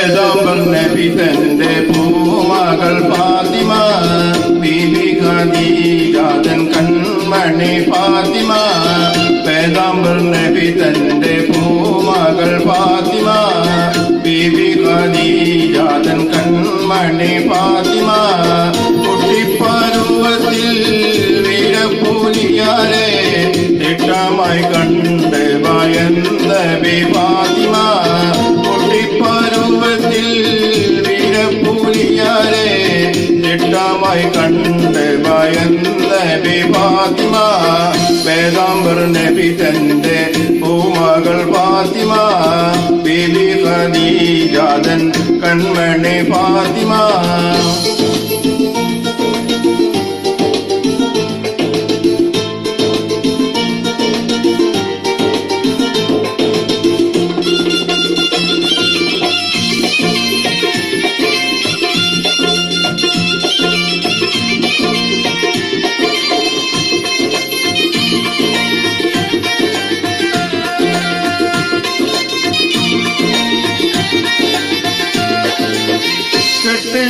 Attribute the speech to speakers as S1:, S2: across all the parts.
S1: പേദാംബർ നബി തന്റെ പൂമകൾ ഫാത്തിമ ബീബി ഖദീജാതൻ കൺമണി ഫാത്തിമ പേദാംബർ നബി തന്റെ പൂമകൾ ഫാത്തിമ ബീബി ഖദീജാതൻ കൺമണി ഫാത്തിമ കുട്ടിപ്പരുവത്തിൽ വീരപ്പൂലിയാരെ തിട്ടമായി കണ്ട് ഭയന്ന ഫാത്തിമ കുട്ടിപ്പരുവത്തിൽ വീരപ്പൂലിയാരെ തിട്ടമായി കണ്ട് ഭയന്ന ഫാത്തിമ പേദാംബർ നബി തന്റെ പൂമകൾ ഫാത്തിമ ബീബി ഖദീജാതൻ കൺമണി ഫാത്തിമ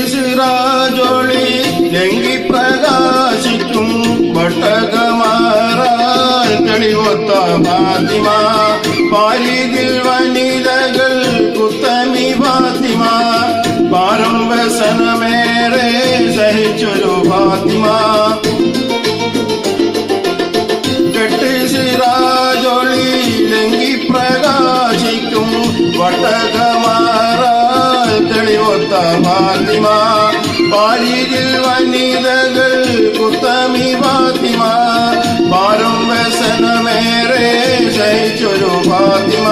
S1: സിറാജൊളി ലംഘി പ്രകാശിക്കും വട്ടകമാറാൽ തെളിവൊത്ത ഫാത്തിമ പാരിതിൽ വനിതകൾ കുത്തമി ഫാത്തിമ പാരം വ്യസനമേറെ സഹിച്ചൊരു ഫാത്തിമ കെട്ട് സിറാജൊളി ലംഘി പ്രകാശിക്കും വട്ടകമാറാൽ തെളിവൊത്ത ഫാത്തിമ പാരിതിൽ വനിതകൾ കുത്തമി ഫാത്തിമ പാരം വ്യസനമേറെ സഹിച്ചൊരു ഫാത്തിമ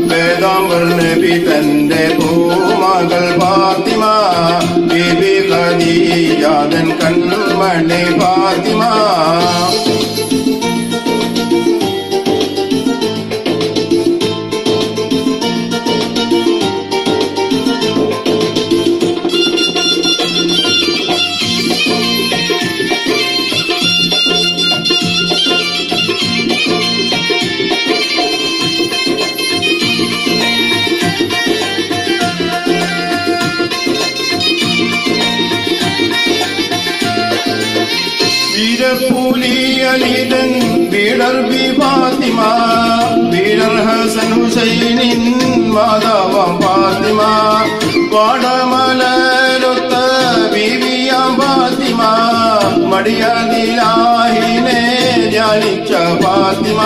S1: പേദാംബർ നബി തന്റെ പൂമകൾ ഫാത്തിമ ബീബി ഖദീജാതൻ കൺമണി ഫാത്തിമ വീരപ്പൂലിയലിതൻ വീരർ ബി ഫാത്തിമ വീരർ ഹസൻ ഹുസൈനിൻ മാതാവാം ഫാത്തിമ വാടമലരൊത്ത ബീവിയാം ഫാത്തിമ മടിയതിലാഹിനെ ധ്യാനിച്ച ഫാത്തിമ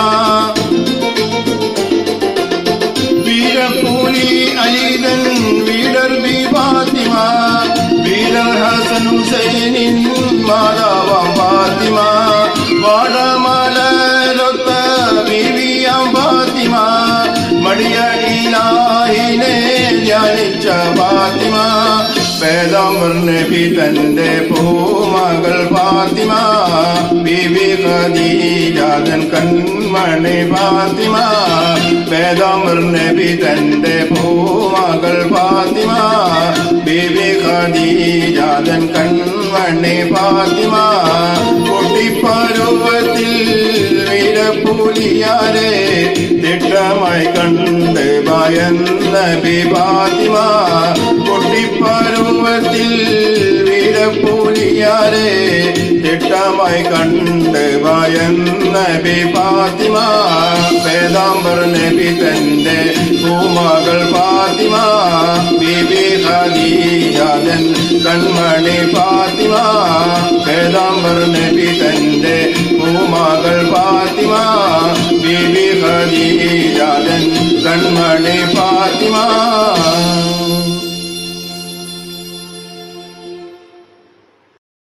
S1: വീരപ്പൂലി അലിതൻ വീരർ ബി ഫാത്തിമ വീരർ ഹസൻ ഹുസൈനിൻ മാതാവാം ഫാത്തിമ വാടമലരൊത്ത ബീവിയാം ഫാത്തിമ മടിയടിലാഹിനെ ധ്യാനിച്ച ഫാത്തിമ പേദാംബർ നബി തന്റെ പൂമകൾ ഫാത്തിമ ബീബി ഖദീജാതൻ കൺമണി ഫാത്തിമ പേദാംബർ നബി തന്റെ പൂമകൾ ഫാത്തിമ ബീബി ഖദീജാതൻ കൺമണി ഫാത്തിമ കുട്ടിപ്പരുവത്തിൽ വീരപ്പൂലിയാരെ തിട്ടമായി കണ്ട് ഭയന്ന ഫാത്തിമ കുട്ടിപ്പരുവത്തിൽ വീരപ്പൂലിയാരെ തിട്ടമായി കണ്ട് ഭയന്ന ഫാത്തിമ പേദാംബർ നബി തന്റെ പൂമകൾ ഫാത്തിമ ബീബി ഖദീജാതൻ കൺമണി ഫാത്തിമ പേദാംബർ നബി തന്റെ